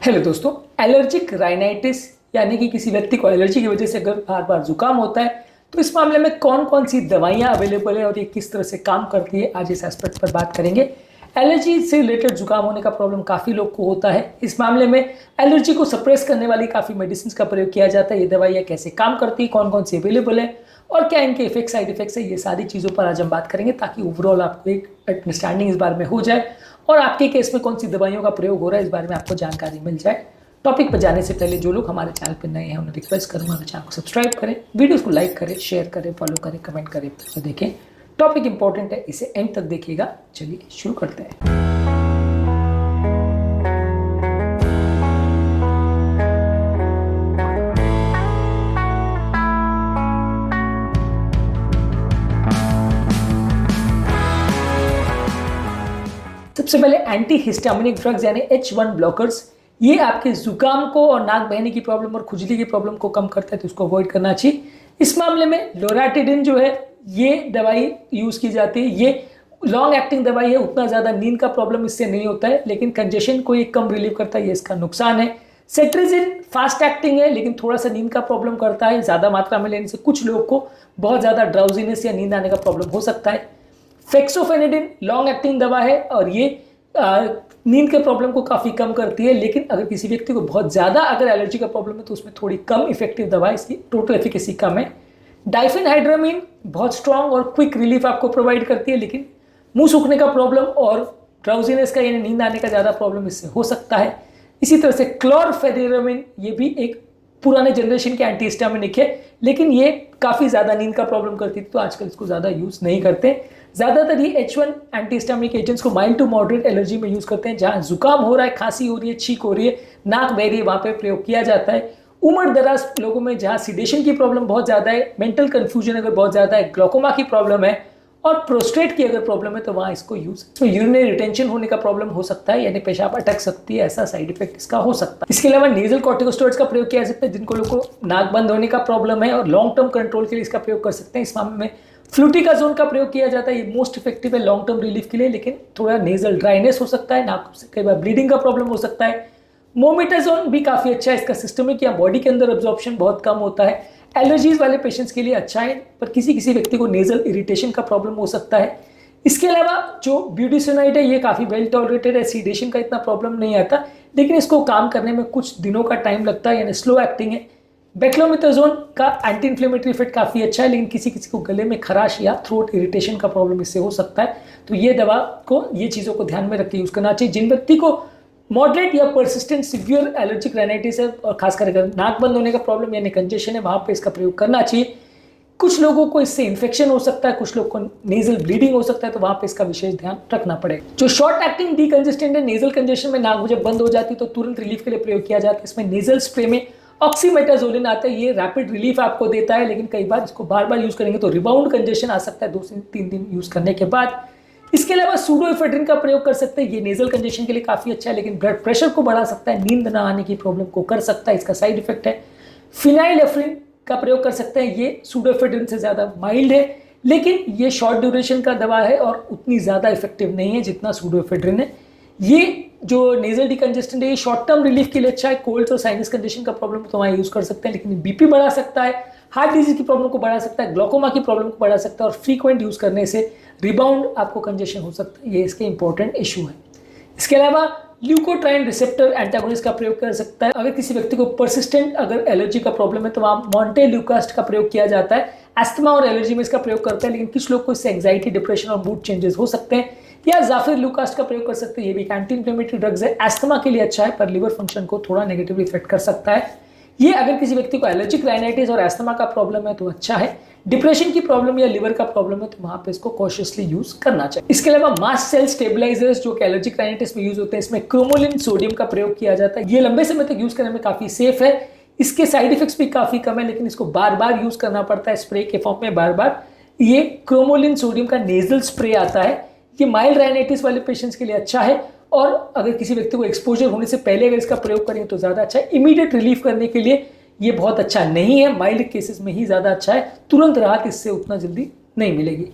Hello दोस्तों, allergic rhinitis यानी कि किसी व्यक्ति को एलर्जी की वजह से अगर बार बार जुकाम होता है तो इस मामले में कौन कौन सी दवाइयां अवेलेबल है और ये किस तरह से काम करती है, आज इस एस्पेक्ट पर बात करेंगे। एलर्जी से रिलेटेड जुकाम होने का प्रॉब्लम काफ़ी लोग को होता है। इस मामले में एलर्जी को सप्रेस करने वाली काफ़ी मेडिसिन का प्रयोग किया जाता है। ये दवाइयाँ कैसे काम करती है, कौन कौन सी अवेलेबल है और क्या इनके इफेक्ट साइड इफेक्ट्स है, ये सारी चीज़ों पर आज हम बात करेंगे ताकि ओवरऑल आपको एक अंडरस्टैंडिंग इस बारे में हो जाए और आपके केस में कौन सी दवाइयों का प्रयोग हो रहा है इस बारे में आपको जानकारी मिल जाए। टॉपिक पर जाने से पहले जो लोग हमारे चैनल पर नए हैं उन्हें रिक्वेस्ट करूँगा हमारे चैनल को सब्सक्राइब करें, वीडियोस को लाइक करें, शेयर करें, फॉलो करें, कमेंट करें, तो देखें। टॉपिक इंपॉर्टेंट है, इसे एंड तक देखिएगा। चलिए शुरू करते हैं। सबसे पहले एंटी हिस्टामिनिक ड्रग्स यानी H1 ब्लॉकर्स, ये आपके जुकाम को और नाक बहने की प्रॉब्लम और खुजली की प्रॉब्लम को कम करता है, तो उसको अवॉइड करना चाहिए। इस मामले में लोराटिडिन जो है ये दवाई यूज़ की जाती है। ये लॉन्ग एक्टिंग दवाई है, उतना ज़्यादा नींद का प्रॉब्लम इससे नहीं होता है, लेकिन कंजेशन को ये कम रिलीव करता है, ये इसका नुकसान है। सेट्रिजिन फास्ट एक्टिंग है लेकिन थोड़ा सा नींद का प्रॉब्लम करता है। ज़्यादा मात्रा में लेने से कुछ लोग को बहुत ज़्यादा ड्राउजीनेस या नींद आने का प्रॉब्लम हो सकता है। फेक्सोफेनेडिन लॉन्ग एक्टिंग दवा है और ये नींद के प्रॉब्लम को काफ़ी कम करती है, लेकिन अगर किसी व्यक्ति को बहुत ज़्यादा अगर एलर्जी का प्रॉब्लम है तो उसमें थोड़ी कम इफेक्टिव दवा है, इसकी टोटल एफिकेसी कम है। डाइफेनहाइड्रामीन बहुत स्ट्रॉन्ग और क्विक रिलीफ आपको प्रोवाइड करती है, लेकिन मुंह सूखने का प्रॉब्लम और ड्राउजीनेस का यानी नींद आने का ज़्यादा प्रॉब्लम इससे हो सकता है। इसी तरह से क्लोरफेनिरामिन, ये भी एक पुराने जनरेशन के एंटीहिस्टामिनिक है, लेकिन ये काफ़ी ज़्यादा नींद का प्रॉब्लम करती थी, तो आजकल इसको ज़्यादा यूज़ नहीं करते। ज़्यादातर ये H1 एंटीहिस्टामिनिक एजेंट्स को माइल्ड टू मॉडरेट एलर्जी में यूज़ करते हैं, जहाँ जुकाम हो रहा है, खांसी हो रही है, छींक हो रही है, नाक बह रही है, वहाँ पे प्रयोग किया जाता है। उम्र दराज लोगों में जहाँ सिडेशन की प्रॉब्लम बहुत ज़्यादा है, मेंटल कन्फ्यूजन अगर बहुत ज़्यादा है, ग्लोकोमा की प्रॉब्लम है और प्रोस्टेट की अगर प्रॉब्लम है तो वहाँ इसको यूज़। इसमें यूरिनरी रिटेंशन होने का प्रॉब्लम हो सकता है, यानी पेशाब अटक सकती है, ऐसा साइड इफेक्ट इसका हो सकता है। इसके अलावा नेजल कॉर्टिकोस्टेरॉइड्स का प्रयोग किया जा सकता है, जिनको लोगों को नाक बंद होने का प्रॉब्लम है और लॉन्ग टर्म कंट्रोल के लिए इसका प्रयोग कर सकते हैं। इस मामले में फ्लूटिकाजोन का प्रयोग किया जाता है, ये मोस्ट इफेक्टिव है लॉन्ग टर्म रिलीफ के लिए, लेकिन थोड़ा नेजल ड्राइनेस हो सकता है, नाक से कई बार ब्लीडिंग का प्रॉब्लम हो सकता है। मोमेटाजोन भी काफ़ी अच्छा है, इसका सिस्टमिक या बॉडी के अंदर एब्जॉर्प्शन बहुत कम होता है, एलर्जीज वाले पेशेंट्स के लिए अच्छा है, पर किसी किसी व्यक्ति को नेजल इरिटेशन का प्रॉब्लम हो सकता है। इसके अलावा जो ब्यूटिसोनाइड है ये काफ़ी वेल टॉलरेटेड है, सीडेशन का इतना प्रॉब्लम नहीं आता, लेकिन इसको काम करने में कुछ दिनों का टाइम लगता है, यानी स्लो एक्टिंग है। बेक्लोमिथाजोन का एंटी इन्फ्लेमेटरी इफेक्ट काफ़ी अच्छा है, लेकिन किसी किसी को गले में खराश या थ्रोट इरिटेशन का प्रॉब्लम इससे हो सकता है, तो ये दवा को ये चीज़ों को ध्यान में रख के यूज़ करना चाहिए। जिन व्यक्ति को मॉडरेट या परसिस्टेंट सिवियर एलर्जिक राइनाइटिस है और खासकर अगर नाक बंद होने का प्रॉब्लम यानी कंजेशन है, वहाँ पे इसका प्रयोग करना चाहिए। कुछ लोगों को इससे इन्फेक्शन हो सकता है, कुछ लोग को नेजल ब्लीडिंग हो सकता है, तो वहाँ पे इसका विशेष ध्यान रखना पड़ेगा। जो शॉर्ट एक्टिंग डीकंजेस्टेंट है, नेजल कंजेशन में नाक जब बंद हो जाती है तो तुरंत रिलीफ के लिए प्रयोग किया जाता है। इसमें नेजल स्प्रे में ऑक्सीमेटाजोलिन आता है, ये रैपिड रिलीफ आपको देता है, लेकिन कई बार इसको बार बार यूज़ करेंगे तो रिबाउंड कंजेशन आ सकता है 2 से 3 दिन यूज़ करने के बाद। इसके अलावा सूडोएफेड्रिन का प्रयोग कर सकते हैं, ये नेजल कंजेशन के लिए काफ़ी अच्छा है, लेकिन ब्लड प्रेशर को बढ़ा सकता है, नींद ना आने की प्रॉब्लम को कर सकता है, इसका साइड इफेक्ट है। फिनाइलेफ्रिन का प्रयोग कर सकते हैं, ये सूडोएफेड्रिन से ज़्यादा माइल्ड है, लेकिन ये शॉर्ट ड्यूरेशन का दवा है और उतनी ज़्यादा इफेक्टिव नहीं है जितना सूडोएफेड्रिन है। ये जो नेजल डिकंजेस्टेंट है ये शॉर्ट टर्म रिलीफ के लिए अच्छा है, कोल्ड और साइनस कंडीशन का प्रॉब्लम तो वहाँ यूज़ कर सकते हैं, लेकिन बीपी बढ़ा सकता है, हार्ट डिजीज की प्रॉब्लम को बढ़ा सकता है, ग्लोकोमा की प्रॉब्लम को बढ़ा सकता है और फ्रीक्वेंट यूज़ करने से रिबाउंड आपको कंजेशन हो सकता है, ये इसके इंपॉर्टेंट इशू है। इसके अलावा ल्यूकोट्राइन रिसेप्टर एंटागोनिस्ट का प्रयोग कर सकता है। अगर किसी व्यक्ति को परसिस्टेंट अगर एलर्जी का प्रॉब्लम है तो वहाँ मॉन्टेल्यूकास्ट का प्रयोग किया जाता है, एस्थमा और एलर्जी में इसका प्रयोग करता है, लेकिन कुछ लोग को इससे एंग्जाइटी, डिप्रेशन और मूड चेंजेस हो सकते हैं। या जाफिरलुकास्ट का प्रयोग कर सकते हैं, ये भी एक एंटी इन्फ्लेमेटरी ड्रग्स है, एस्थमा के लिए अच्छा है पर लिवर फंक्शन को थोड़ा नेगेटिवली इफेक्ट कर सकता है। ये अगर किसी व्यक्ति को एलर्जिक राइनाइटिस और एस्थमा का प्रॉब्लम है तो अच्छा है। डिप्रेशन की प्रॉब्लम या लिवर का प्रॉब्लम है तो वहाँ पे इसको कॉशियसली यूज करना चाहिए। इसके अलावा मास्ट सेल स्टेबलाइजर्स जो कि एलर्जिक राइनाइटिस में यूज होते हैं, इसमें क्रोमोलिन सोडियम का प्रयोग किया जाता है, ये लंबे समय तक यूज करने में काफी सेफ है, इसके साइड इफेक्ट्स भी काफी कम है, लेकिन इसको बार बार यूज करना पड़ता है स्प्रे के फॉर्म में बार बार। ये क्रोमोलिन सोडियम का नेजल स्प्रे आता है, ये माइल्ड राइनाइटिस वाले पेशेंट्स के लिए अच्छा है और अगर किसी व्यक्ति को एक्सपोजर होने से पहले अगर इसका प्रयोग करें तो ज़्यादा अच्छा है। इमीडिएट रिलीफ करने के लिए ये बहुत अच्छा नहीं है, माइल्ड केसेस में ही ज़्यादा अच्छा है, तुरंत राहत इससे उतना जल्दी नहीं मिलेगी।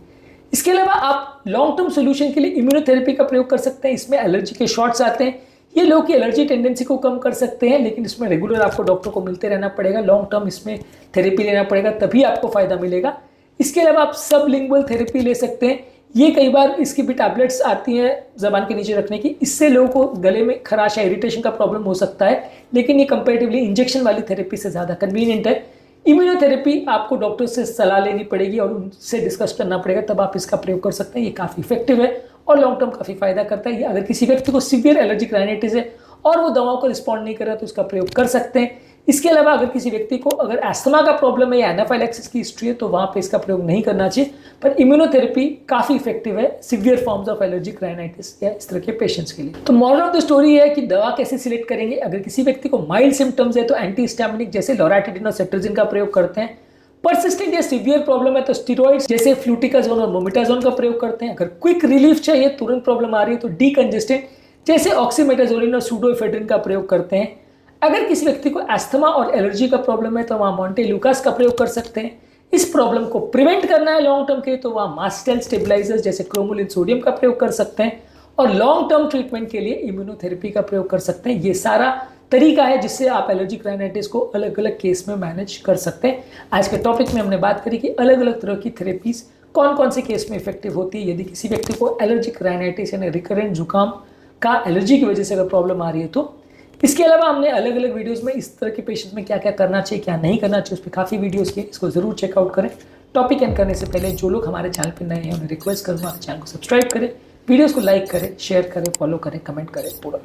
इसके अलावा आप लॉन्ग टर्म सोल्यूशन के लिए इम्यूनोथेरेपी का प्रयोग कर सकते हैं, इसमें एलर्जी के शॉट्स आते हैं, ये लो की एलर्जी टेंडेंसी को कम कर सकते हैं, लेकिन इसमें रेगुलर आपको डॉक्टर को मिलते रहना पड़ेगा, लॉन्ग टर्म इसमें थेरेपी लेना पड़ेगा, तभी आपको फायदा मिलेगा। इसके अलावा आप सबलिंगुअल थेरेपी ले सकते हैं। ये कई बार इसकी भी टैबलेट्स आती हैं जबान के नीचे रखने की, इससे लोगों को गले में खराश या इरिटेशन का प्रॉब्लम हो सकता है, लेकिन ये कंपैरेटिवली इंजेक्शन वाली थेरेपी से ज़्यादा कन्वीनियंट है। इम्यूनोथेरेपी आपको डॉक्टर से सलाह लेनी पड़ेगी और उनसे डिस्कस करना पड़ेगा, तब आप इसका प्रयोग कर सकते हैं। ये काफ़ी इफेक्टिव है और लॉन्ग टर्म काफ़ी फायदा करता है। अगर किसी व्यक्ति को सीवियर एलर्जिक राइनाइटिस है और वो दवाओं को रिस्पॉन्ड नहीं कर रहा तो उसका प्रयोग कर सकते हैं। इसके अलावा अगर किसी व्यक्ति को अगर एस्थमा का प्रॉब्लम है या एनाफाइलैक्सिस की हिस्ट्री है तो वहाँ पे इसका प्रयोग नहीं करना चाहिए, पर इम्यूनोथेरेपी काफ़ी इफेक्टिव है severe forms of allergic rhinitis या इस तरह के पेशेंट्स के लिए। तो मॉरल ऑफ द स्टोरी है कि दवा कैसे सिलेक्ट करेंगे। अगर किसी व्यक्ति को माइल्ड सिम्टम्स है तो एंटीहिस्टामिनिक जैसे लोराटिडिन और सेट्राजिन का प्रयोग करते हैं। परसिस्टेंट या सीवियर प्रॉब्लम है तो स्टेरॉइड्स जैसे फ्लूटिकाजोन और मोमेटाजोन का प्रयोग करते हैं। अगर क्विक रिलीफ चाहिए, तुरंत प्रॉब्लम आ रही है, तो डीकंजेस्टेंट जैसे ऑक्सीमेटाजोलिन और सूडोएफेड्रिन का प्रयोग करते हैं। अगर किसी व्यक्ति को एस्थमा और एलर्जी का प्रॉब्लम है तो वहाँ मॉन्टेल्यूकास का प्रयोग कर सकते हैं। इस प्रॉब्लम को प्रिवेंट करना है लॉन्ग टर्म के तो वहाँ मास्टेल स्टेबलाइजर्स जैसे क्रोमोलिन सोडियम का प्रयोग कर सकते हैं, और लॉन्ग टर्म ट्रीटमेंट के लिए इम्यूनोथेरेपी का प्रयोग कर सकते हैं। ये सारा तरीका है जिससे आप एलर्जिक राइनाइटिस को अलग अलग केस में मैनेज कर सकते हैं। आज के टॉपिक में हमने बात करी कि अलग अलग तरह की थेरेपीज कौन कौन से केस में इफेक्टिव होती है। यदि किसी व्यक्ति को एलर्जिक राइनाइटिस यानी रिकरेंट जुकाम का एलर्जी की वजह से अगर प्रॉब्लम आ रही है तो। इसके अलावा हमने अलग अलग वीडियोस में इस तरह के पेशेंट्स में क्या क्या करना चाहिए, क्या नहीं करना चाहिए, उस पर काफ़ी वीडियोस किए, इसको जरूर चेकआउट करें। टॉपिक एंड करने से पहले जो लोग हमारे चैनल पर नए हैं उन्हें रिक्वेस्ट करूँगा चैनल को सब्सक्राइब करें, वीडियोस को लाइक करें, शेयर करें, फॉलो करें, कमेंट करें पूरा।